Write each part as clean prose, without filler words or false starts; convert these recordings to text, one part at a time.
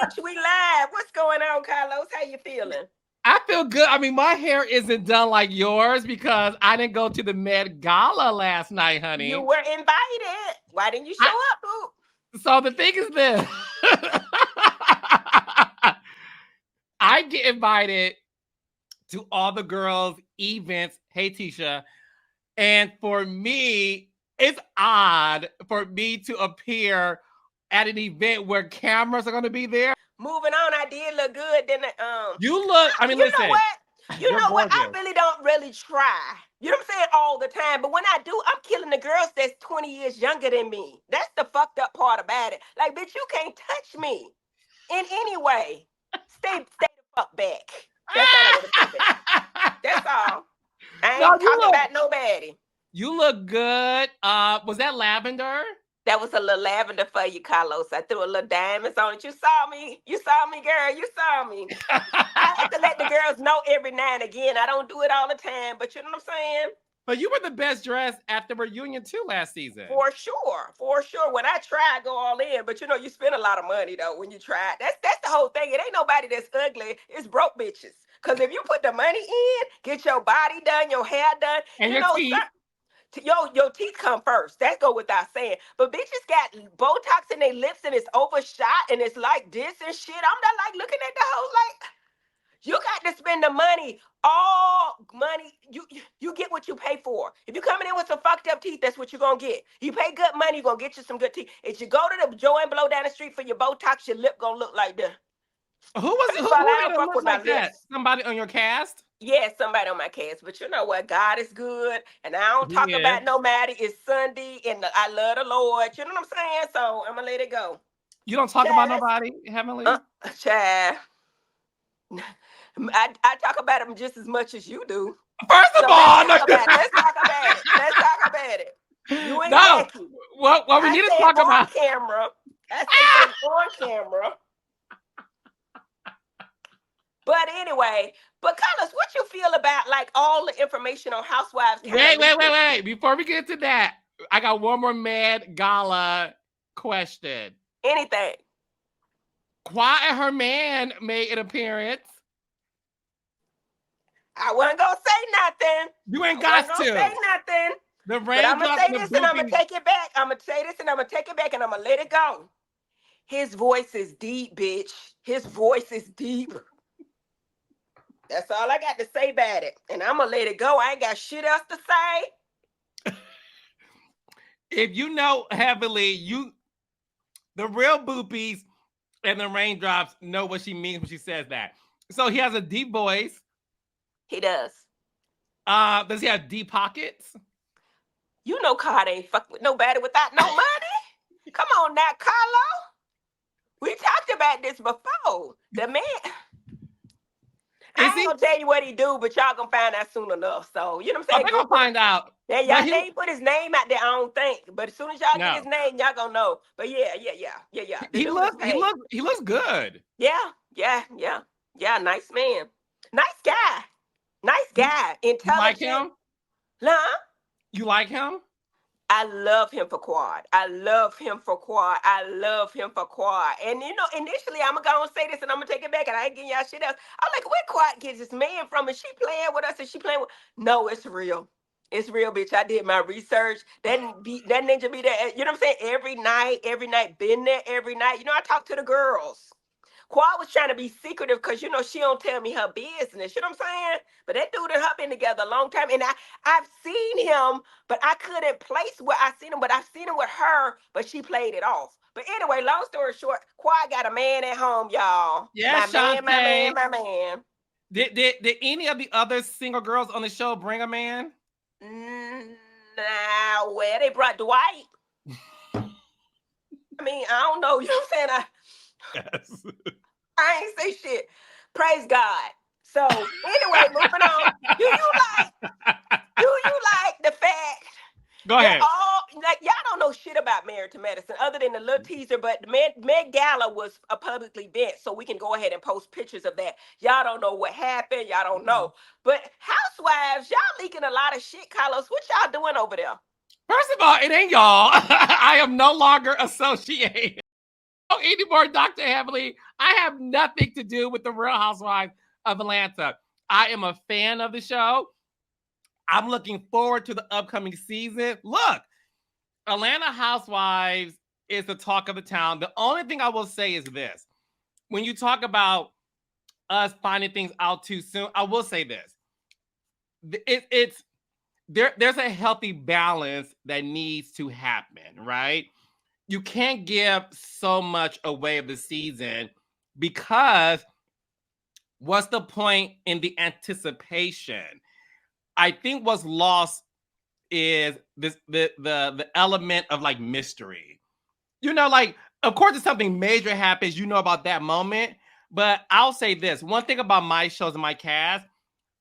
bitch. We live. What's going on, Carlos? How you feeling? I feel good. I mean, my hair isn't done like yours because I didn't go to the Met Gala last night, You honey. were invited. Why didn't you show I, up, boo? so the thing is this. I get invited to all the girls' events. Hey, Tisha. And for me, it's odd for me to appear at an event where cameras are going to be there. Moving on, I did look good. Then You look, I mean, you know listen, what? You you're know what? I gorgeous. really don't really try. You know what I'm saying? All the time. But when I do, I'm killing the girls that's 20 years younger than me. That's the fucked up part about it. Like, bitch, you can't touch me in any way. Stay the fuck back. That's all I gotta say, baby. That's all. I No, ain't talking about nobody. you look good. Was that lavender? That was a little lavender for you, Carlos. I threw a little diamonds on it. You saw me. You saw me, girl. You saw me. I have to let the girls know every now and again. I don't do it all the time, but you know what I'm saying? But you were the best dressed at the reunion too last season. For sure. For sure. When I try, I go all in. But you know, you spend a lot of money though when you try. That's the whole thing. It ain't nobody that's ugly. It's broke bitches. Because if you put the money in, get your body done, your hair done, And you your know, teeth. your teeth come first. That go without saying. But bitches got Botox in their lips and it's overshot and it's like this and shit. I'm not like looking at the whole like you got to spend the money. All money. You get what you pay for. If you coming in with some fucked up teeth, that's what you're gonna get. You pay good money, you're gonna get you some good teeth. If you go to the Joe and Blow down the street for your Botox, your lip gonna look like that. First of all, Who I made don't it fuck look with my like that? lips. Somebody on your cast? Yes, somebody on my cast, but you know what? God is good, and I don't talk Yeah. about nobody. It's Sunday, and I love the Lord. You know what I'm saying? So I'm gonna let it go. You don't talk about Child, nobody, Heavenly? child. I talk about them just as much as you do. First of So let's all, no, talk about it. Let's talk about it. Let's talk about it. You and no. Jackie. What we I need to said talk on about. camera. I say things on camera. But anyway, but Carlos, what you feel about like all the information on Housewives kind of leaking? Wait. Before we get to that, I got one more Mad Gala question. Anything. Quiet and her man made an appearance. I wasn't gonna say nothing. You ain't I wasn't got gonna to. say nothing. The But I'm gonna raindrops say and the this and I'm gonna booping. take it back. I'm gonna say this and I'm gonna take it back and I'm gonna let it go. His voice is deep, bitch. His voice is deep. That's all I got to say about it. And I'm gonna let it go. I ain't got shit else to say. If you know Heavily, the real boopies and the raindrops know what she means when she says that. So he has a deep voice. He does. Does he have deep pockets? You know Card ain't fuck with nobody without no money. Come on now, Carlo. We talked about this before. The man, I Is ain't he? gonna tell you what he do, but y'all gonna find out soon enough. So, you know what I'm Oh, saying? they're gonna find out. Yeah, But y'all they ain't put his name out there, I don't think. But as soon as y'all get no, his name, y'all gonna know. But yeah. The dude is paid. he looks good. Yeah. Nice man. Nice guy. Nice guy. You like Intelligent. him? Huh? You like him? I love him for Quad. I love him for Quad. I love him for Quad. And you know, initially I'm gonna say this and I'm gonna take it back and I ain't getting y'all shit else. I'm like, where Quad gets this man from? Is she playing with us? Is she playing with? No, it's real. It's real, bitch. I did my research. That ninja be there. You know what I'm saying? Every night, been there every night. You know, I talk to the girls. Quad was trying to be secretive because you know she don't tell me her business. You know what I'm saying? But that dude and her been together a long time, and I've seen him, but I couldn't place where I seen him. But I've seen him with her, but she played it off. But anyway, long story short, Quad got a man at home, y'all. Yeah, My man, Shantae. my man. Did any of the other single girls on the show bring a man? Nah, where they brought Dwight. I mean, I don't know. You know what I'm saying? Yes. I ain't say shit. Praise God. So anyway, moving on. Do you like the fact Go that ahead. all like y'all don't know shit about Married to Medicine other than the little teaser, but the Met Gala was a public event, so we can go ahead and post pictures of that. Y'all don't know what happened. Y'all don't know. But Housewives, y'all leaking a lot of shit, Carlos. What y'all doing over there? First of all, it ain't y'all. I am no longer associated. anymore, Dr. Heavenly. I have nothing to do with the Real Housewives of Atlanta. I am a fan of the show. I'm looking forward to the upcoming season. Look, Atlanta Housewives is the talk of the town. The only thing I will say is this. When you talk about us finding things out too soon, I will say this. It's there's a healthy balance that needs to happen, right? You can't give so much away of the season because what's the point in the anticipation? I think what's lost is this the element of like mystery. You know, like of course if something major happens, you know about that moment. But I'll say this one thing about my shows and my cast,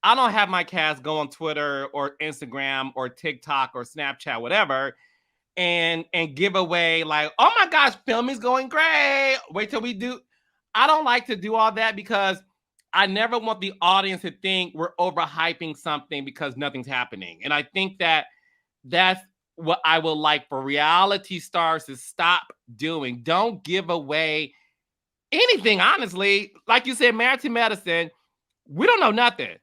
I don't have my cast go on Twitter or Instagram or TikTok or Snapchat, whatever, and give away like, oh my gosh, film is going great. Wait till we do. I don't like to do all that because I never want the audience to think we're overhyping something because nothing's happening. And I think that that's what I would like for reality stars to stop doing. Don't give away anything, honestly. Like you said, Married to Medicine, we don't know nothing.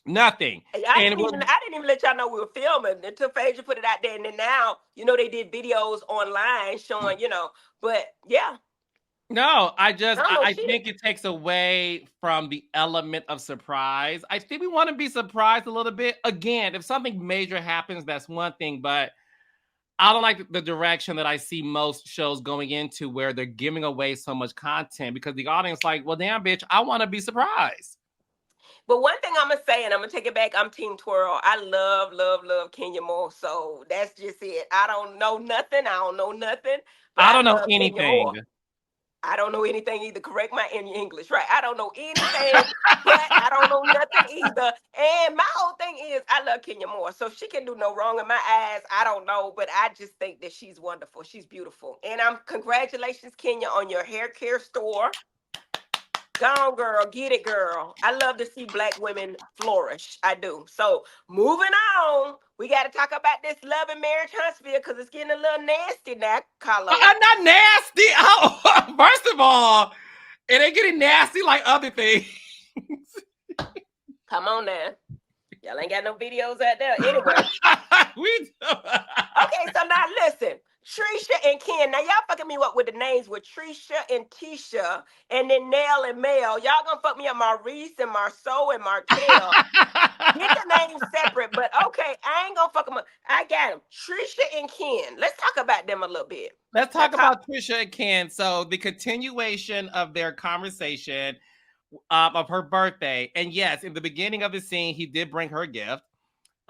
Nothing. And I didn't even let y'all know we were filming until Phaedra put it out there. And then now, they did videos online showing, but yeah, no, I don't know I shit. think it takes away from the element of surprise. I think we want to be surprised a little bit. Again, if something major happens, that's one thing, but I don't like the direction that I see most shows going into where they're giving away so much content because the audience like, well, damn, bitch, I want to be surprised. But one thing I'm gonna say, and I'm gonna take it back, I'm Team Twirl. I love, love, love Kenya Moore. So that's just it. I don't know nothing. I don't know nothing, but I I don't know love Kenya anything. Moore. I don't know anything either. Correct my English, right? I don't know anything, but I don't know nothing either. And my whole thing is, I love Kenya Moore, so she can do no wrong in my eyes. I don't know, but I just think that she's wonderful. She's beautiful, and I'm congratulations, Kenya, on your hair care store. Go on, girl. Get it, girl. I love to see black women flourish. I do. So, moving on, we got to talk about this love and marriage Huntsville because it's getting a little nasty now, Carlos. I'm not nasty. Oh, first of all, it ain't getting nasty like other things. Come on now. Y'all ain't got no videos out there. Anyway. we Okay, so now listen. Tricia and Ken. Now y'all fucking me up with the names with Tricia and Tisha and then Nell and Mel. Y'all gonna fuck me up Maurice and Marceau and Martell. Get the names separate, but okay, I ain't gonna fuck them up. I got them. Tricia and Ken. Let's talk about them a little bit. Let's Now talk talk. about Tricia and Ken. So the continuation of their conversation of her birthday, and yes, in the beginning of the scene, he did bring her a gift.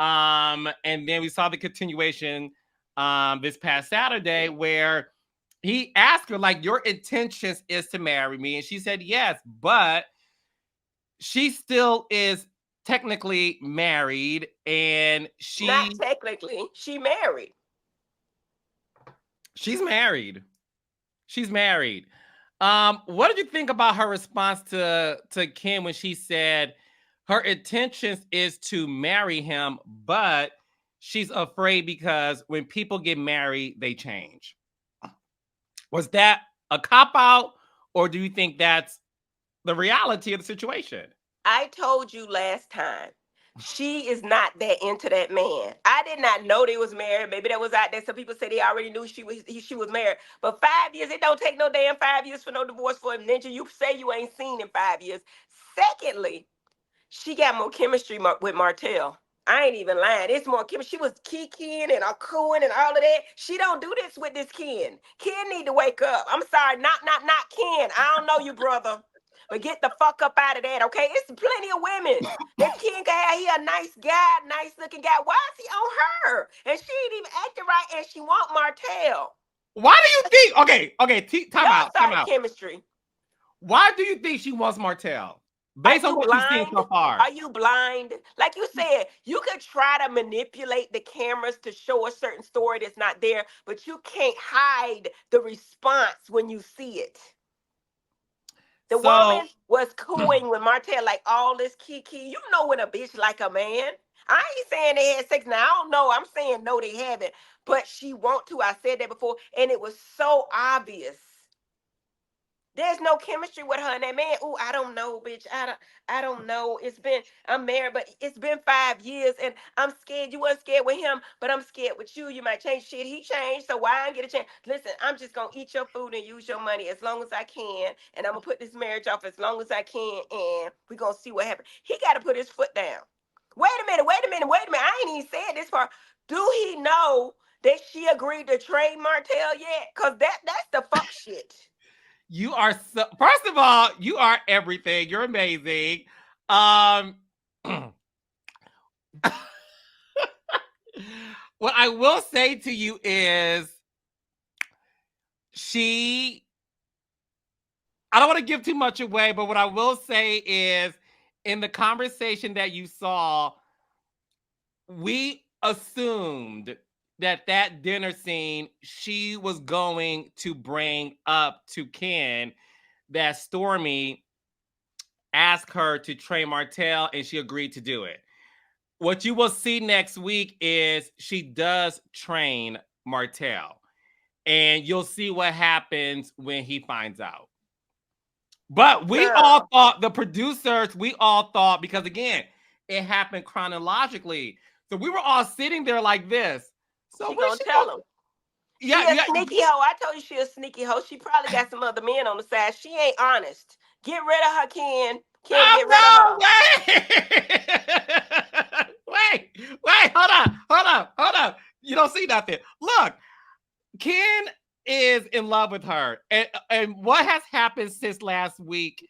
And then we saw the continuation this past Saturday where he asked her, like, your intentions is to marry me. And she said yes, but she still is technically married and Not technically. She married. she's married. She's married. What did you think about her response to Kim when she said her intentions is to marry him, but she's afraid because when people get married, they change? Was that a cop out, or do you think that's the reality of the situation? I told you last time. She is not that into that man. I did not know they was married. Maybe that was out there. Some people said they already knew she was married. But 5 years, it don't take no damn 5 years for no divorce for a ninja. You say you ain't seen in 5 years. Secondly, she got more chemistry with Martell. I ain't even lying. It's more chemistry. She was kikiing and cooing and all of that. She don't do this with this Ken. Ken need to wake up. I'm sorry, not Ken. I don't know you, brother. But get the fuck up out of that, okay? It's plenty of women. That Ken can have, he a nice guy, nice looking guy. Why is he on her? And she ain't even acting right and she want Martell. Why do you think? Okay, time Y'all out, time saw the out. chemistry. Why do you think she wants Martell? Are Based on you what you've seen blind? so far. Are you blind? Like you said, you could try to manipulate the cameras to show a certain story that's not there, but you can't hide the response when you see it. The So woman was cooing with Martell like all this kiki. You know when a bitch like a man. I ain't saying they had sex. Now I don't know. I'm saying no, they haven't. But she want to. I said that before, and it was so obvious. There's no chemistry with her and that man. Ooh, I don't know, bitch. I don't know. I'm married, but it's been 5 years and I'm scared. You weren't scared with him, but I'm scared with you. You might change shit. He changed, so why I ain't get a chance? Listen, I'm just gonna eat your food and use your money as long as I can. And I'm gonna put this marriage off as long as I can, and we're gonna see what happens. He gotta put his foot down. Wait a minute, wait a minute, wait a minute. I ain't even said this part. Do he know that she agreed to trade Martell yet? Cause that's the fuck shit. You are so. First of all, you are everything. You're amazing. Um, what I will say to you is, she. I don't want to give too much away, but what I will say is, in the conversation that you saw, we assumed that dinner scene, she was going to bring up to Ken that Stormi asked her to train Martell, and she agreed to do it. What you will see next week is she does train Martell, and you'll see what happens when he finds out. But we all Girl. thought, the producers, we all thought, because again, it happened chronologically. So we were all sitting there like this. So She when gonna she tell go, him. She yeah, a yeah. sneaky hoe. I told you she a sneaky hoe. She probably got some other men on the side. She ain't honest. Get rid of her, Ken. Ken, get rid of Oh her. no, wait, wait, hold on. You don't see nothing. Look, Ken is in love with her, and what has happened since last week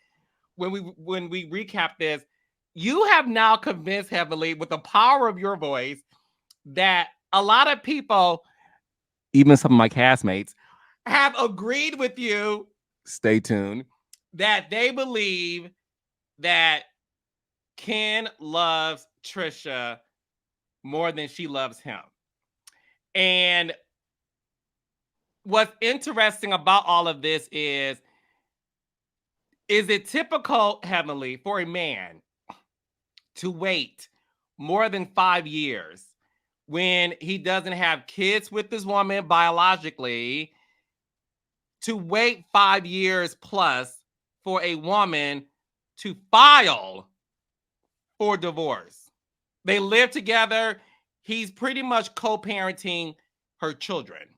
when we recap this, you have now convinced heavily with the power of your voice that a lot of people, even some of my castmates, have agreed with you. Stay tuned. That they believe that Ken loves Tricia more than she loves him. And what's interesting about all of this is it typical, Heavenly, for a man to wait more than 5 years when he doesn't have kids with this woman biologically, to wait 5 years plus for a woman to file for divorce? They live together. He's pretty much co-parenting her children.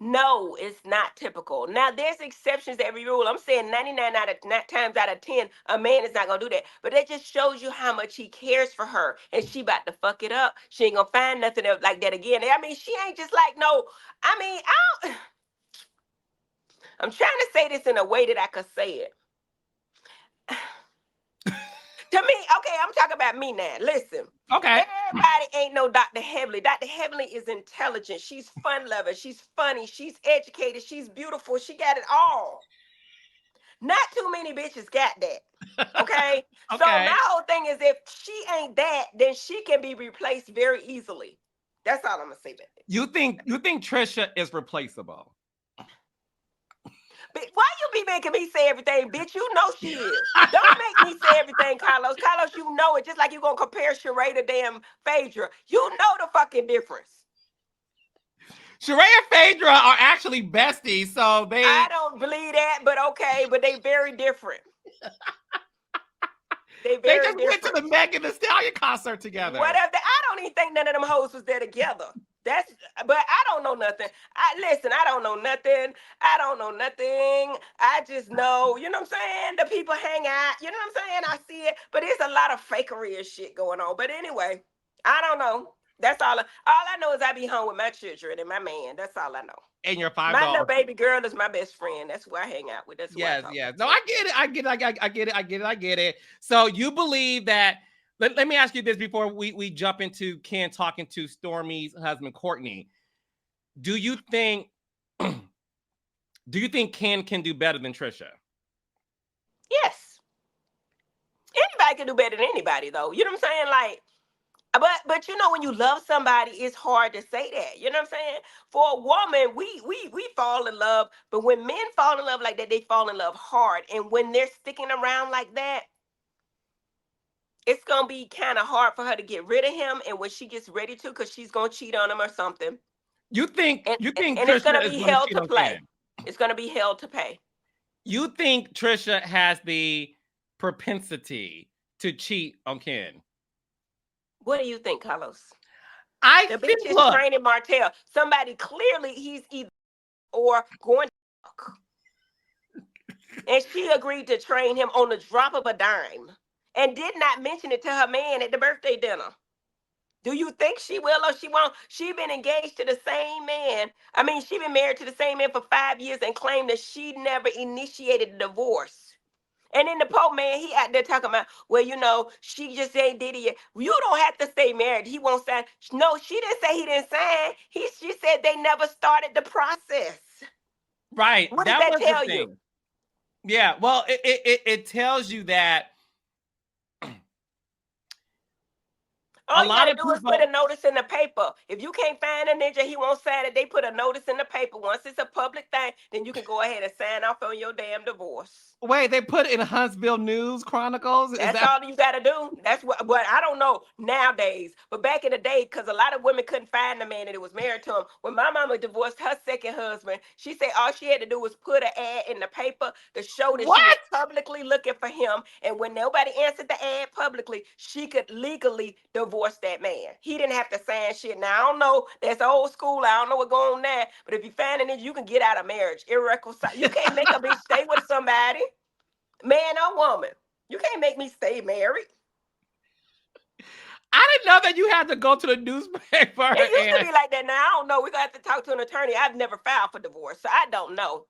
No, it's not typical. Now, there's exceptions to every rule. I'm saying 99 times out of 10, a man is not going to do that. But that just shows you how much he cares for her. And she about to fuck it up. She ain't going to find nothing else like that again. I mean, she ain't just like, no. I mean, I'm trying to say this in a way that I could say it. To me, okay, I'm talking about me now. Listen, Okay. everybody ain't no Dr. Heavenly. Dr. Heavenly is intelligent. She's fun lover. She's funny. She's educated. She's beautiful. She got it all. Not too many bitches got that. Okay? So Okay. my whole thing is if she ain't that, then she can be replaced very easily. That's all I'm gonna say about it. You think Trisha is replaceable? But why you be making me say everything, bitch? You know she is. Don't make me say everything, Carlos. Carlos, you know it. Just like you gonna compare Sheree to damn Phaedra. You know the fucking difference. Sheree and Phaedra are actually besties, so I they don't believe that, but okay, but they very different. They they very just went to different. the Megan Thee Stallion concert together. Whatever. I don't even think none of them hoes was there together. That's but I don't know nothing. I listen, I don't know nothing. I don't know nothing. I just know, you know what I'm saying? The people hang out, you know what I'm saying? I see it, but it's a lot of fakery and shit going on. But anyway, I don't know. That's all I know is I be home with my children and my man. That's all I know. And your five My little dogs. baby girl is my best friend. That's who I hang out with. That's who I Yes, talk yes. No, to. I get it. I get it. So you believe that. Let me ask you this before we jump into Ken talking to Stormy's husband, Courtney. Do you think Ken can do better than Trisha? Yes. Anybody can do better than anybody though. You know what I'm saying? Like but you know when you love somebody, it's hard to say that. You know what I'm saying? For a woman, we fall in love, but when men fall in love like that, they fall in love hard. And when they're sticking around like that, it's gonna be kind of hard for her to get rid of him, and when she gets ready to, because she's gonna cheat on him or something, You think and you think it's Trisha gonna is be going to held cheat to on play. Ken? It's gonna be held to pay. You think Trisha has the propensity to cheat on Ken? What do you think, Carlos? I The think. bitch is Look, training Martell. Somebody clearly he's either or going to fuck. And she agreed to train him on the drop of a dime and did not mention it to her man at the birthday dinner. Do you think she will or she won't? She been engaged to the same man. I mean, she been married to the same man for 5 years and claimed that she never initiated the divorce. And then the Pope man, he out there talking about, well, she just ain't did it yet. You don't have to stay married. He won't sign. No, she didn't say he didn't sign. She said they never started the process. right. What does That that was the tell you? thing. Yeah. Well, it tells you that All a you lot gotta of do is put people. a notice in the paper. If you can't find a ninja, he won't sign it. They put a notice in the paper. Once it's a public thing, then you can go ahead and sign off on your damn divorce. Wait, they put it in Huntsville News Chronicles. Is That's that all you got to do. That's what I don't know nowadays. But back in the day, because a lot of women couldn't find the man that was married to him. When my mama divorced her second husband, she said all she had to do was put an ad in the paper to show that she was what? publicly looking for him. And when nobody answered the ad publicly, she could legally divorce that man. He didn't have to sign shit. Now, I don't know. That's old school. I don't know what's going on there. But if you find it, you can get out of marriage. Irreconcilable. You can't make a bitch stay with somebody, man or woman. You can't make me stay married. I didn't know that you had to go to the newspaper It used to and be like that. Now I don't know. We're gonna have to talk to an attorney. I've never filed for divorce, so I don't know.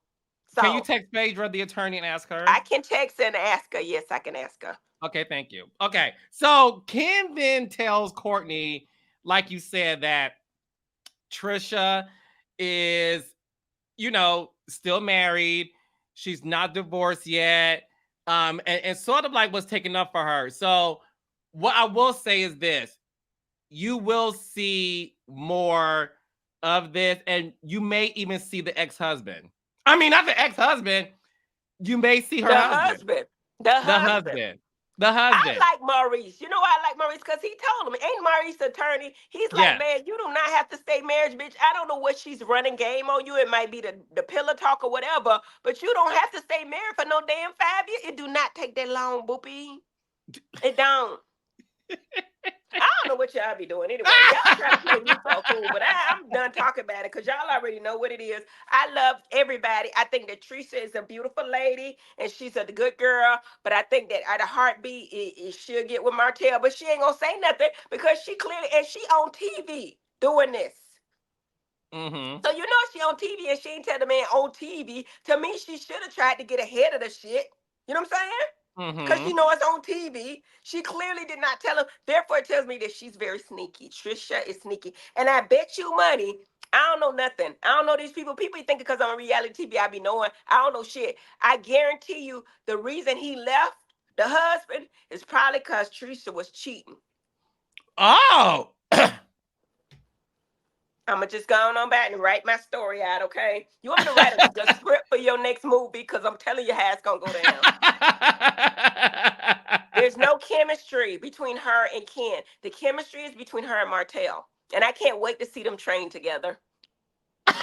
can you So text Phaedra, the attorney, and ask her? I can text and ask her. Yes, I can ask her. Okay, thank you. Okay, so Ken then tells Courtney, like you said, that Tricia is, still married. She's not divorced yet. And sort of like what's taken up for her. So what I will say is this: you will see more of this, and you may even see the ex-husband. I mean, not the ex-husband. You may see her The husband. husband. The The husband. husband. The I husband. like Maurice. You know why I like Maurice? Because he told him, ain't Maurice attorney? He's like, Yes. man, you do not have to stay marriage, bitch. I don't know what she's running game on you. It might be the pillow talk or whatever, but you don't have to stay married for no damn 5 years. It do not take that long, boopy. It don't. I don't know what y'all be doing anyway. Y'all try to play me so cool, but I'm done talking about it because y'all already know what it is. I love everybody. I think that Tricia is a beautiful lady and she's a good girl, but I think that at a heartbeat, she'll get with Martell, but she ain't gonna say nothing because she clearly, and she on TV doing this. Mm-hmm. So you know she on TV and she ain't tell the man on TV. To me, she should have tried to get ahead of the shit. You know what I'm saying? Because Mm-hmm. she know it's on TV. She clearly did not tell him. Therefore, it tells me that she's very sneaky. Tricia is sneaky. And I bet you money, I don't know nothing. I don't know these people. People think because I'm on reality TV, I be knowing. I don't know shit. I guarantee you the reason he left the husband is probably because Tricia was cheating. Oh. I'm going to just go on back and write my story out, okay? You want me to write the script for your next movie? Because I'm telling you how it's going to go down. There's no chemistry between her and Ken. The chemistry is between her and Martell. And I can't wait to see them train together. All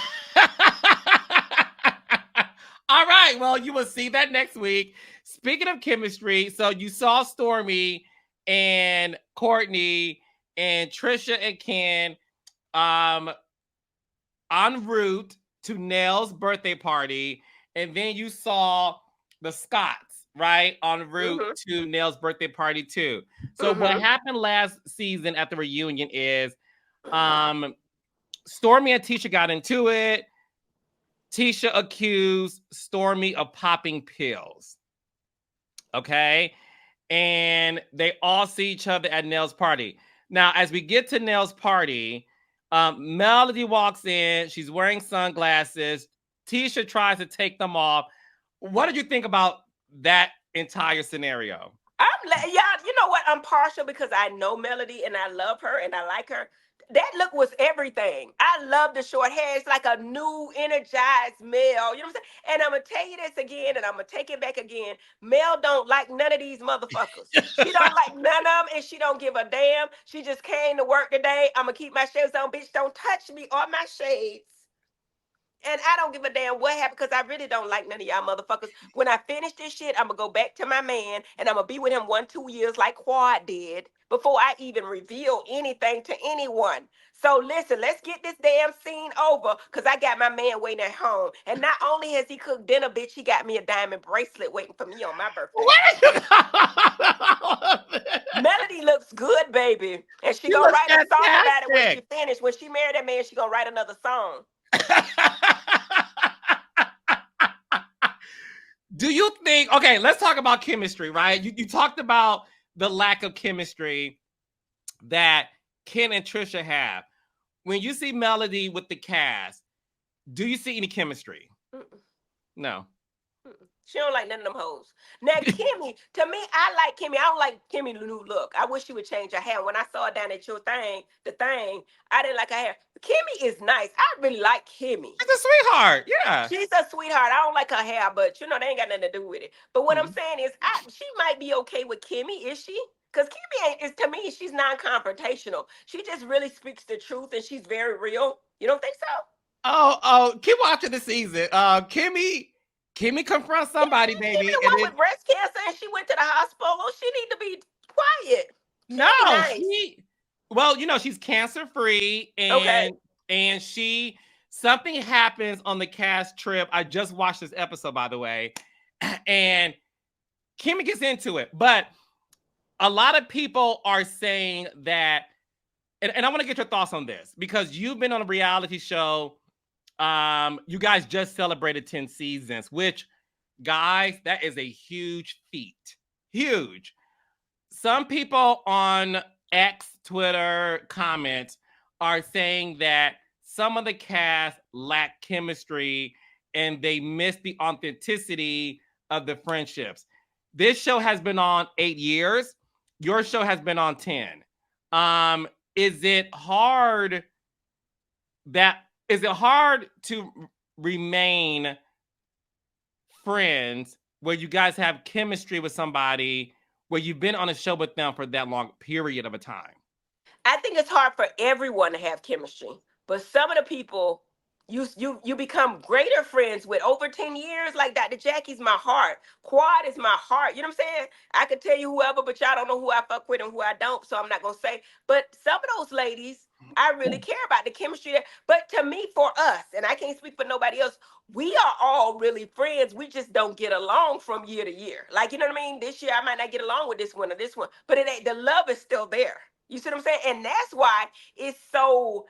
right. Well, you will see that next week. Speaking of chemistry, so you saw Stormi and Courtney and Tricia and Ken en route to Nell's birthday party. And then you saw the Scotts, right? En route to Nell's birthday party too. So what happened last season at the reunion is Stormi and Tisha got into it. Tisha accused Stormi of popping pills. Okay. And they all see each other at Nell's party. Now, as we get to Nell's party, Melody walks in. She's wearing sunglasses. Tisha tries to take them off. What did you think about that entire scenario? Y'all, you know what? I'm partial because I know Melody and I love her and I like her. that look was everything. I love the short hair. It's like a new, energized Mel. You know what I'm saying? And I'm gonna tell you this again, and I'm gonna take it back again. Mel don't like none of these motherfuckers. She don't like none of them, and she don't give a damn. She just came to work today. I'm gonna keep my shades on, bitch. Don't touch me or my shades. And I don't give a damn what happened because I really don't like none of y'all motherfuckers. When I finish this shit, I'm gonna go back to my man and I'm gonna be with him 1-2 years like Quad did before I even reveal anything to anyone. So listen, let's get this damn scene over because I got my man waiting at home. And not only has he cooked dinner, bitch, he got me a diamond bracelet waiting for me on my birthday. Where you go? Melody looks good, baby. And she You gonna look write a song about it when she fantastic. finished. When she married that man, she gonna write another song. Do you think, okay, let's talk about chemistry, right? You talked about the lack of chemistry that Ken and Tricia have. When you see Melody with the cast, do you see any chemistry? Mm-mm. No. She don't like none of them hoes. Now, Kimmy, to me, I like Kimmy. I don't like Kimmy new look. I wish she would change her hair. When I saw her down at your thing, I didn't like her hair. Kimmy is nice. I really like Kimmy. She's a sweetheart. Yeah. She's a sweetheart. I don't like her hair, but you know, they ain't got nothing to do with it. But what I'm Mhm. saying is, she might be okay with Kimmy, is she? Because Kimmy ain't, is to me, she's non-confrontational. She just really speaks the truth and she's very real. You don't think so? Keep watching the season. Kimmy confronts somebody, Kimmy baby, the and one then with breast cancer and she went to the hospital. She need to be quiet. She no, ain't nice. well, she's cancer free, Okay. and she something happens on the cast trip. I just watched this episode, by the way, and Kimmy gets into it, but a lot of people are saying that, and I want to get your thoughts on this because you've been on a reality show. You guys just celebrated 10 seasons, which, guys, that is a huge feat. Huge. Some people on X, Twitter, comments are saying that some of the cast lack chemistry and they miss the authenticity of the friendships. This show has been on 8 years. Your show has been on 10. Is it hard to remain friends where you guys have chemistry with somebody where you've been on a show with them for that long period of a time? I think it's hard for everyone to have chemistry, but some of the people you become greater friends with over 10 years. Like Dr. Jackie's my heart. Quad is my heart. You know what I'm saying? I could tell you whoever, but y'all don't know who I fuck with and who I don't, so I'm not gonna say. But some of those ladies, I really care about the chemistry there. But to me, for us, and I can't speak for nobody else, we are all really friends. We just don't get along from year to year. Like, you know what I mean? This year I might not get along with this one or this one, but it ain't, the love is still there. You see what I'm saying? And that's why it's so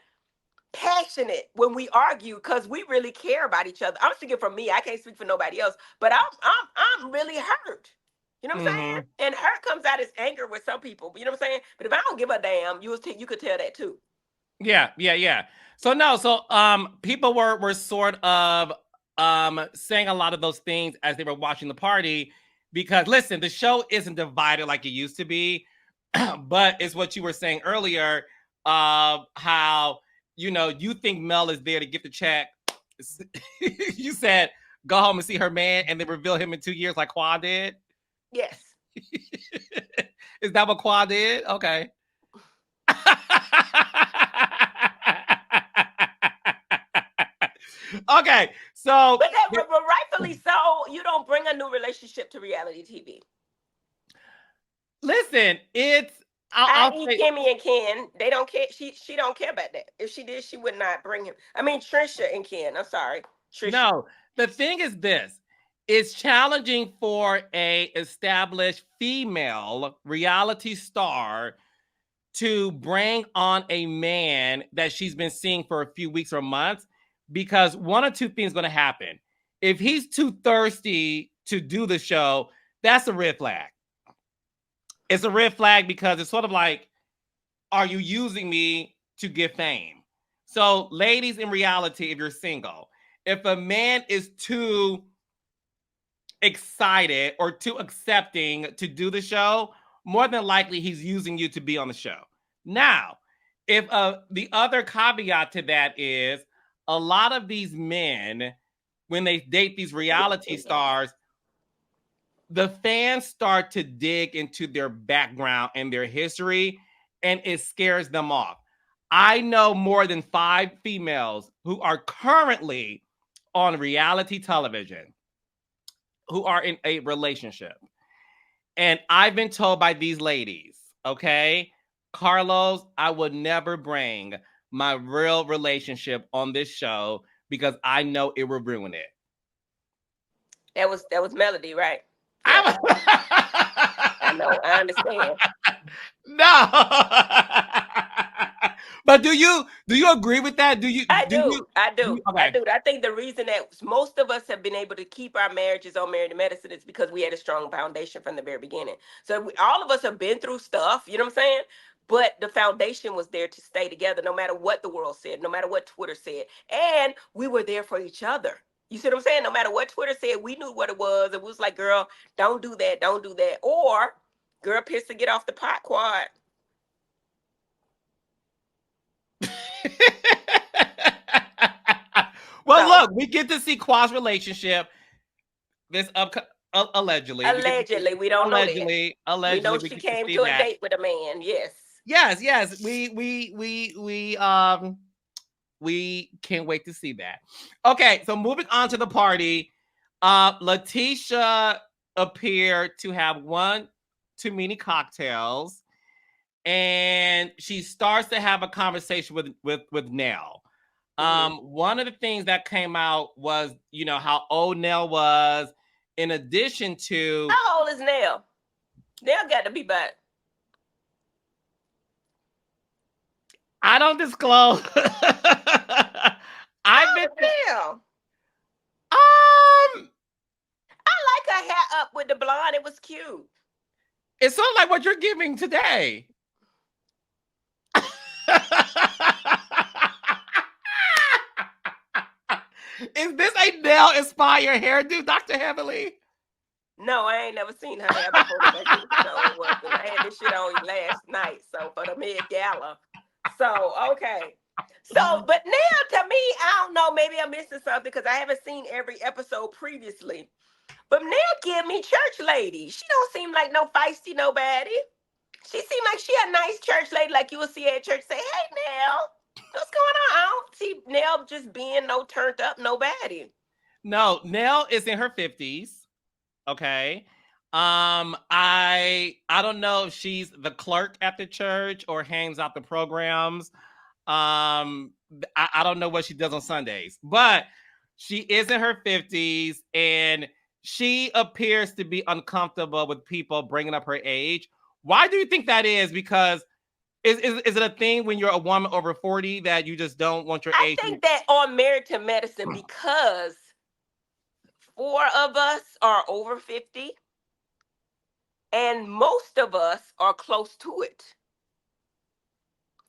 passionate when we argue because we really care about each other. I'm speaking for me. I can't speak for nobody else, but I'm really hurt. You know what I'm saying? Mm-hmm. And hurt comes out as anger with some people. You know what I'm saying? But if I don't give a damn, you could tell that too. Yeah. So no, people were sort of saying a lot of those things as they were watching the party because listen, the show isn't divided like it used to be, but it's what you were saying earlier of how you think Mel is there to get the check. You said go home and see her man and then reveal him in 2 years like Quad did. Yes. Is that what Quad did? Okay. Okay, so But rightfully so, you don't bring a new relationship to reality TV. listen, I'll I.e. say Kimmy and Ken, they don't care. She don't care about that. If she did, she would not bring him. I mean Tricia and Ken. I'm sorry, Tricia. no. The thing is this: it's challenging for a established female reality star to bring on a man that she's been seeing for a few weeks or months because one or two things going to happen. If he's too thirsty to do the show, that's a red flag. It's a red flag because it's sort of like, are you using me to get fame? So, ladies, in reality, if you're single, if a man is too excited or too accepting to do the show, more than likely he's using you to be on the show. Now, if the other caveat to that is a lot of these men, when they date these reality stars, the fans start to dig into their background and their history, and it scares them off. I know more than 5 females who are currently on reality television who are in a relationship. And I've been told by these ladies, okay, Carlos, I would never bring my real relationship on this show because I know it will ruin it. That was Melody, right? Yeah, I'm I know. I understand. no. But do you agree with that? Do you I do you do. I do you, do. I okay. do. I think the reason that most of us have been able to keep our marriages on Married to Medicine is because we had a strong foundation from the very beginning. So all of us have been through stuff, you know what I'm saying? But the foundation was there to stay together no matter what the world said, no matter what Twitter said. And we were there for each other. You see what I'm saying? No matter what Twitter said, we knew what it was. It was like, girl, don't do that. Don't do that. Or, girl, pissed to get off the pot quad. Well, So, look, we get to see Qua's relationship. This allegedly, we get to see allegedly, we don't know that. We know allegedly we she get to came see to a that. date with a man. Yes. Yes. We can't wait to see that. Okay, so moving on to the party, Letitia appeared to have one too many cocktails, and she starts to have a conversation with Nell. One of the things that came out was, how old Nell was, in addition to, How old is Nell? Nell got to be back. I don't disclose. I've How been old is Nell? um I like her hair up with the blonde. It was cute. it's sort of like what you're giving today. Is this a Nell inspired hairdo, Dr. Heavenly? No, I ain't never seen her hair before, but that's what show it was. And I had this shit on last night, so for the mid gala. So okay. So, but now to me, I don't know. Maybe I'm missing something because I haven't seen every episode previously. But Nell give me church lady. She don't seem like no feisty nobody. She seemed like she a nice church lady, like you would see at church. Say, hey, Nell, what's going on? I don't see Nell just being no turned up nobody. No, Nell is in her 50s. Okay. I don't know if she's the clerk at the church or hangs out the programs. I don't know what she does on Sundays, but she is in her 50s and she appears to be uncomfortable with people bringing up her age. Why do you think that is? Because is it a thing when you're a woman over 40 that you just don't want your I age to think that on Married to Medicine, because 4 of us are over 50 and most of us are close to it,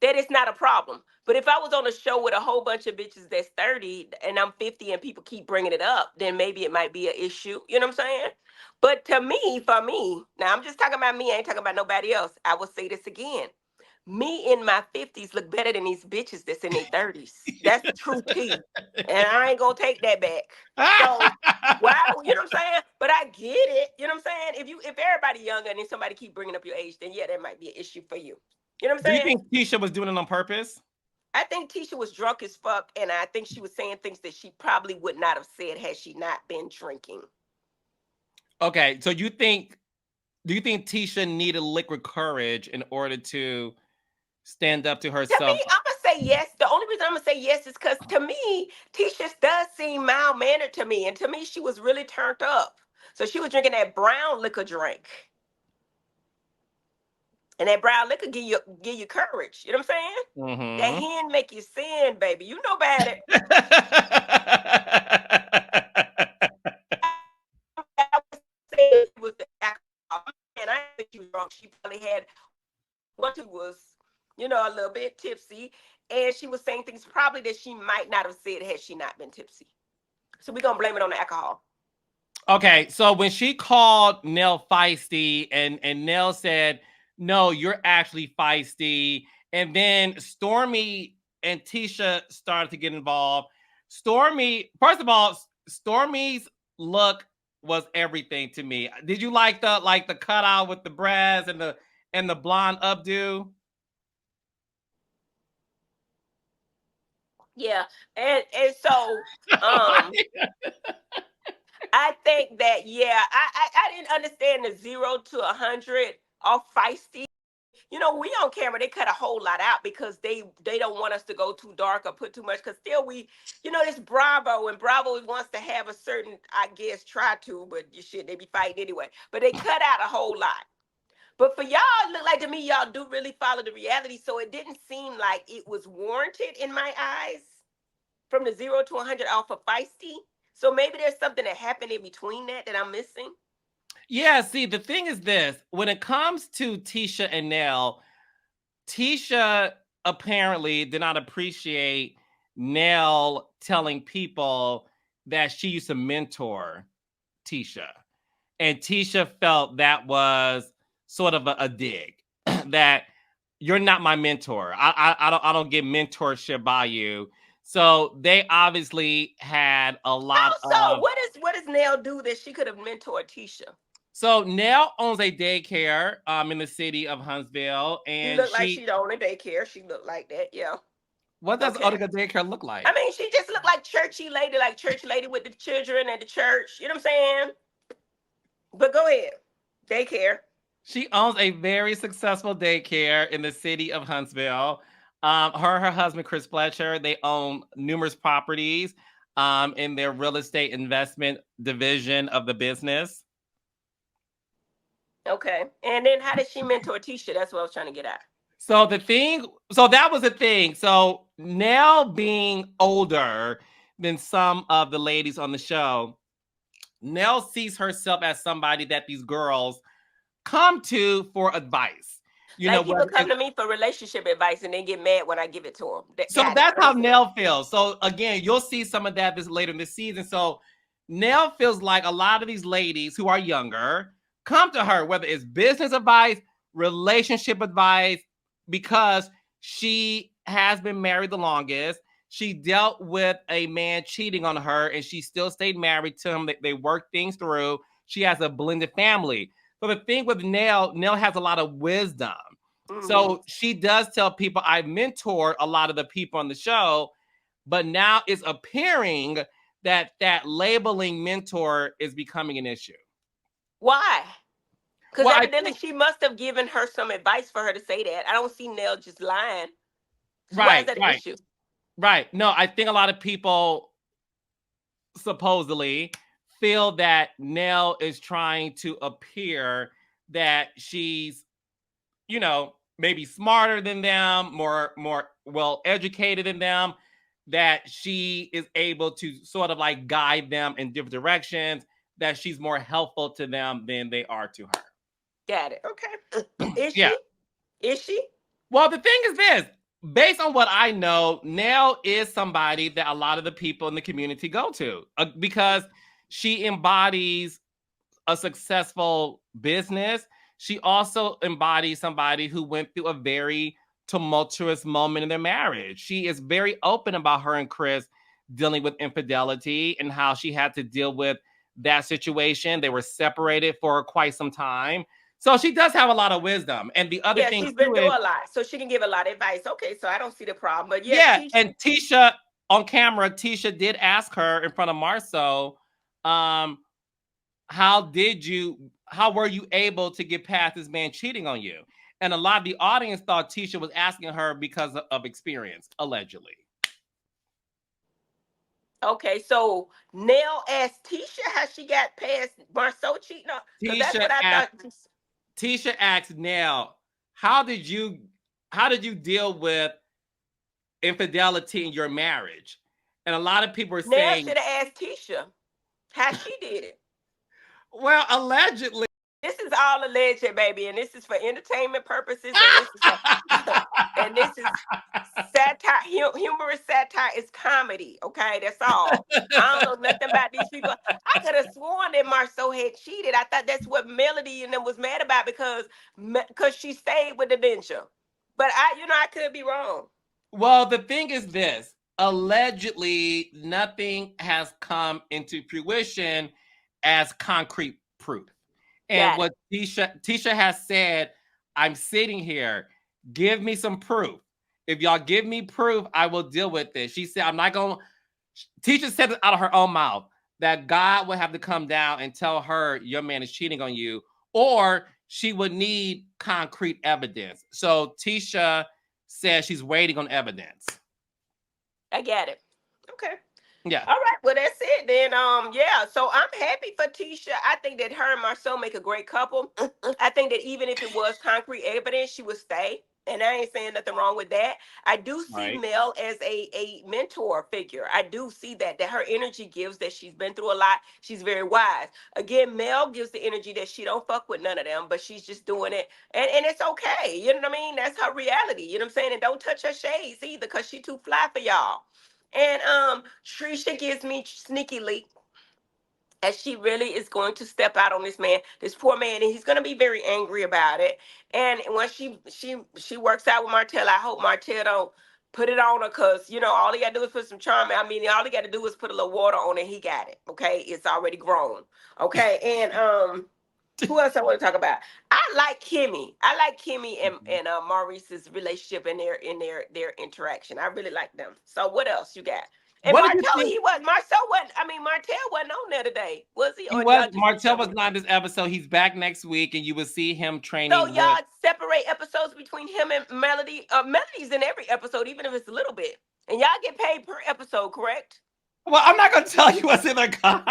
that it's not a problem. But if I was on a show with a whole bunch of bitches that's 30 and I'm 50 and people keep bringing it up, then maybe it might be an issue. You know what I'm saying? But to me, for me, now I'm just talking about me, I ain't talking about nobody else. I will say this again. Me in my 50s look better than these bitches that's in their 30s. That's the true tea. And I ain't gonna take that back. So wow, you know what I'm saying? But I get it. You know what I'm saying? If everybody younger and then somebody keep bringing up your age, then yeah, that might be an issue for you. You know what I'm Do you saying? think Tisha was doing it on purpose? I think Tisha was drunk as fuck, and I think she was saying things that she probably would not have said had she not been drinking. Okay, so do you think Tisha needed liquid courage in order to stand up to To me, herself? I'm gonna say yes. The only reason I'm gonna say yes is because to me, Tisha does seem mild mannered to me, and to me, she was really turned up. So she was drinking that brown liquor drink, and that brown liquor give you courage. You know what I'm saying? That Mm-hmm. hen make you sin, baby. You know about it. I would say it was the alcohol. And I think she was drunk. She probably had what she was, a little bit tipsy, and she was saying things probably that she might not have said had she not been tipsy. So we're gonna blame it on the alcohol. Okay, so when she called Nell feisty and Nell said, "No, you're actually feisty," And then Stormi and Tisha started to get involved. Stormi, first of all, Stormi's look was everything to me. Did you like the cutout with the breasts and the blonde updo? Yeah. And so I think that, yeah, I didn't understand the 0 to 100 off feisty. We on camera, they cut a whole lot out because they don't want us to go too dark or put too much. Because still, this Bravo, and Bravo wants to have a certain, I guess, try to, but you shit, they be fighting anyway. But they cut out a whole lot. But for y'all, it look like to me, y'all do really follow the reality. So it didn't seem like it was warranted in my eyes from the 0 to 100 off of feisty. So maybe there's something that happened in between that I'm missing. Yeah, see, the thing is this. When it comes to Tisha and Nell, Tisha apparently did not appreciate Nell telling people that she used to mentor Tisha. And Tisha felt that was sort of a dig that you're not my mentor. I don't get mentorship by you. So they obviously had a lot Also, of. what does Nell do that she could have mentored Tisha? So Nell owns a daycare in the city of Huntsville, She and looked like she she owned a daycare. She looked like that, yeah. what does Okay. Otica daycare look I like? mean, she just looked like church lady with the children at the church. You know what I'm saying? But go ahead. Daycare. She owns a very successful daycare in the city of Huntsville. Her and her husband Chris Fletcher, they own numerous properties in their real estate investment division of the business. Okay. And then how did she mentor Tisha? That's what I was trying to get at. So that was the thing. So Nell being older than some of the ladies on the show, Nell sees herself as somebody that these girls come to for advice. Like people Whether come to me for relationship advice and then get mad when I give it to them. So Got it. that's how Understood. Nell feels. So again, you'll see some of that this later in the season. So Nell feels like a lot of these ladies who are younger come to her, whether it's business advice, relationship advice, because she has been married the longest. She dealt with a man cheating on her and she still stayed married to him. They worked things through. She has a blended family. So the thing with Nell has a lot of wisdom. Hmm. So she does tell people I mentor a lot of the people on the show, but now it's appearing that labeling mentor is becoming an issue. Why? Because Well, I evidently think she must have given her some advice for her to say that. I don't see Nell just lying. So why is right, that an right, issue? right. No, I think a lot of people supposedly feel that Nell is trying to appear that she's, maybe smarter than them, more well educated than them, that she is able to sort of like guide them in different directions, that she's more helpful to them than they are to her. Got it. Okay. Is Yeah. she? Is she? Well, the thing is this, based on what I know, Nell is somebody that a lot of the people in the community go to because she embodies a successful business. She also embodies somebody who went through a very tumultuous moment in their marriage. She is very open about her and Chris dealing with infidelity and how she had to deal with that situation. They were separated for quite some time. So she does have a lot of wisdom. And the other Yeah, thing she's been too through is, a lot, so she can give a lot of advice. Okay, so I don't see the problem. But yeah, yeah, teach. and Tisha on camera, Tisha did ask her in front of Marceau, um, how were you able to get past this man cheating on you? And a lot of the audience thought Tisha was asking her because of experience, allegedly. Okay, so Nell asked Tisha how she got past Marceau cheating on, because that's Tisha what I asked thought. Tisha asked Nell, how did you how did you deal with infidelity in your marriage? And a lot of people are Nell saying, should have asked Tisha how she did it. well, allegedly. This is all alleged, baby, and this is for entertainment purposes, and this is and this is satire, humorous satire. It's comedy, okay? That's all. I don't know nothing about these people. I could have sworn that Marceau had cheated. I thought that's what Melody and them was mad about because she stayed with the ninja. But I could be wrong. Well, the thing is this. Allegedly, nothing has come into fruition as concrete proof. And Got it. what Tisha has said, I'm sitting here. Give me some proof. If y'all give me proof, I will deal with this. She said, I'm not going to. Tisha said it out of her own mouth that God would have to come down and tell her your man is cheating on you, or she would need concrete evidence. So Tisha says she's waiting on evidence. I got it. Okay. Yeah. All right, well that's it then. Yeah, so I'm happy for Tisha. I think that her and Marcel make a great couple. I think that even if it was concrete evidence, she would stay. And I ain't saying nothing wrong with that. I do see Right. Mel as a mentor figure. I do see that her energy gives that she's been through a lot. She's very wise. Again, Mel gives the energy that she don't fuck with none of them, but she's just doing it. And it's okay. You know what I mean? That's her reality. You know what I'm saying? And don't touch her shades either, because she too fly for y'all. And Tricia gives me sneaky leak as she really is going to step out on this man, this poor man, and he's going to be very angry about it. And when she works out with Martell, I hope Martell don't put it on her, because all he got to do is put some charm. I mean, all he got to do is put a little water on it. He got it. Okay, it's already grown. Okay, and who else I want to talk about? I like Kimmy. I like Kimmy and Maurice's relationship and their interaction. I really like them. So what else you got? And What did you Martell, think? he was Marcel wasn't. I mean, Martell wasn't on there today, was he? He Or was y'all just Martell was separated? not in this episode. He's back next week, and you will see him So training with. y'all separate episodes between him and Melody. Melody's in every episode, even if it's a little bit. And y'all get paid per episode, correct? Well, I'm not gonna tell you what's in the car.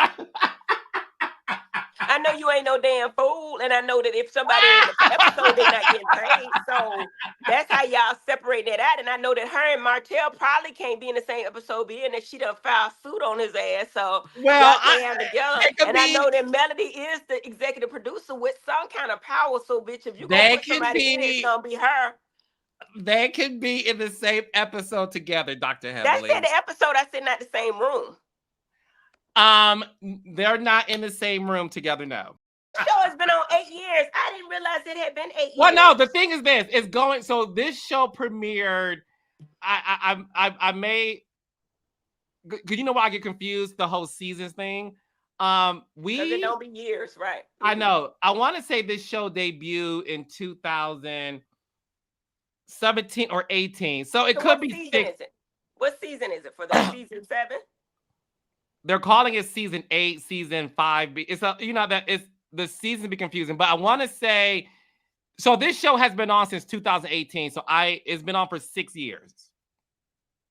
I know you ain't no damn fool, and I know that if somebody in the episode, they not getting paid. So that's how y'all separate that out. And I know that her and Martell probably can't be in the same episode, being that she done filed suit on his ass. So Well, y'all can't have together. it could And I be. know that Melody is the executive producer with some kind of power. So bitch, if you gonna They put can somebody in it, it's be. gonna be her. They can be in the same episode together, Dr. That's in Heavenly. the episode. I said not the same room. Um, they're not in the same room together now. Show has been on 8 years. I didn't realize it had been eight Well, no, years. the thing is this: it's going. So this show premiered. I may. Cause you know why I get confused the whole seasons thing. Because it We. don't be years, right? I know. I want to say this show debuted in 2017 or 18, so it So could what be season six. is it? What season is it for them? Season 7? They're calling it season 8, season 5. It's that it's the season be confusing, but I want to say so. This show has been on since 2018, so it's been on for 6 years.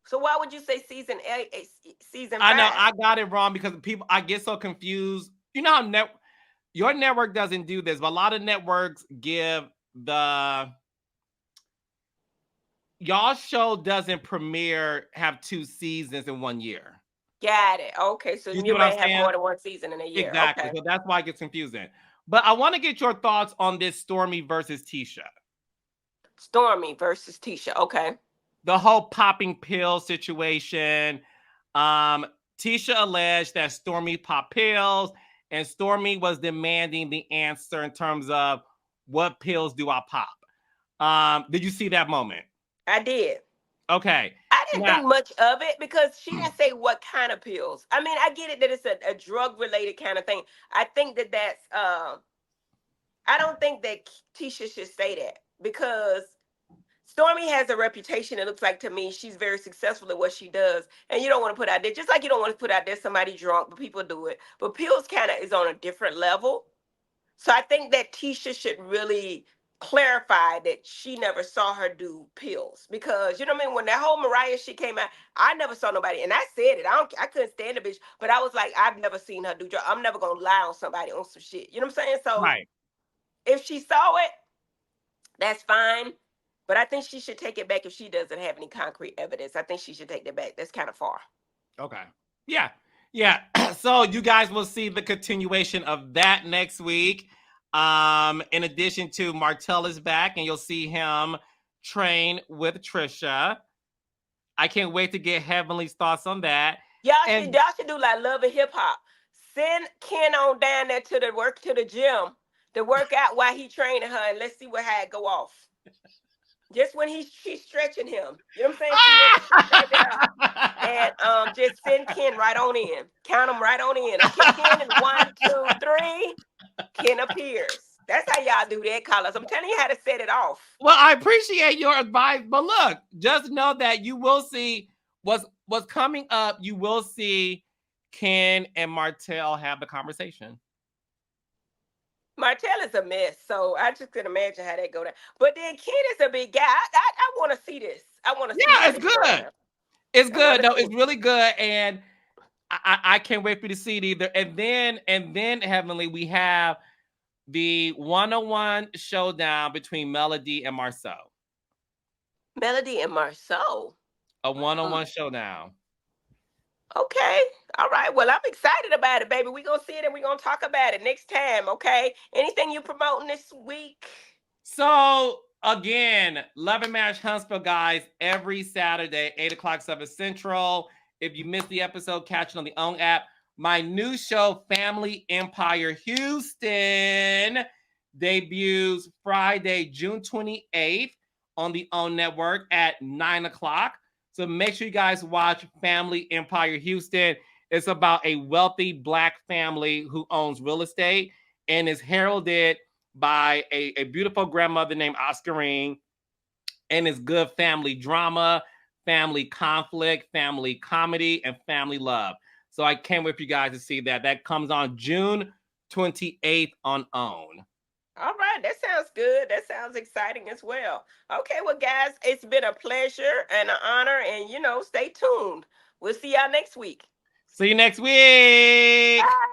So why would you say season 8, season I know 5? I got it wrong because people I get so confused. You know how your network doesn't do this, but a lot of networks give the y'all show doesn't have 2 seasons in 1 year. Got it. Okay, so You see you what I'm may have saying? more than one season in a year. Exactly. Okay. So that's why it gets confusing. But I want to get your thoughts on this Stormi versus Tisha. Stormy versus Tisha. Okay. The whole popping pill situation. Tisha alleged that Stormi popped pills, and Stormi was demanding the answer in terms of what pills do I pop? Did you see that moment? I did. Okay. I didn't Now, think much of it because she didn't say what kind of pills. I mean, I get it that it's a drug related kind of thing. I think that's I don't think that Tisha should say that, because Stormy has a reputation. It looks like to me she's very successful at what she does, and you don't want to put out there, just like you don't want to put out there somebody drunk, but people do it. But pills kind of is on a different level. So I think that Tisha should really clarify that she never saw her do pills, because you know what I mean. When that whole Mariah shit came out, I never saw nobody, and I said it. I couldn't stand the bitch, but I was like, I've never seen her do drugs. I'm never gonna lie on somebody on some shit. You know what I'm saying? So right. if she saw it, that's fine. But I think she should take it back if she doesn't have any concrete evidence. I think she should take that back. That's kind of far. Okay. Yeah. Yeah. So you guys will see the continuation of that next week. In addition to Martell is back, and you'll see him train with Tricia. I can't wait to get Heavenly's thoughts on that. And Y'all should do like Love and Hip Hop. Send Ken on down there to the gym to work out while he training her, and let's see how it go off. Just when she's stretching him. You know what I'm saying? She in, she's right there. And just send Ken right on in. Count them right on in. Okay, Ken and 1, 2, 3. Ken appears. That's how y'all do that, Carlos. I'm telling you how to set it off. Well, I appreciate your advice, but look, just know that you will see what's coming up. You will see Ken and Martell have the conversation. Martell is a mess, so I just can imagine how that go down. But then Ken is a big guy. I want to see this. I want to see Yeah, how it's this go good. down. It's I want good. to No, see. it's really good, and I can't wait for you to see it either. And then Heavenly, we have the one-on-one showdown between Melody and Marceau. Melody and Marceau. A Hmm. one-on-one showdown. Okay. All right. Well, I'm excited about it, baby. We're going to see it and we're going to talk about it next time. Okay. Anything you promoting this week? So again, Love and Marriage Huntsville, guys, every Saturday, 8 o'clock, 7 Central. If you missed the episode, catch it on the OWN app. My new show, Family Empire Houston, debuts Friday, June 28th on the OWN network at 9 o'clock. So make sure you guys watch Family Empire Houston. It's about a wealthy Black family who owns real estate and is heralded by a beautiful grandmother named Oscarine, and it's good family drama, family conflict, family comedy, and family love. So I can't wait for you guys to see that. That comes on June 28th on OWN. All right, that sounds good. That sounds exciting as well. Okay, well, guys, it's been a pleasure and an honor, and stay tuned. We'll see y'all next week. See you next week. Bye.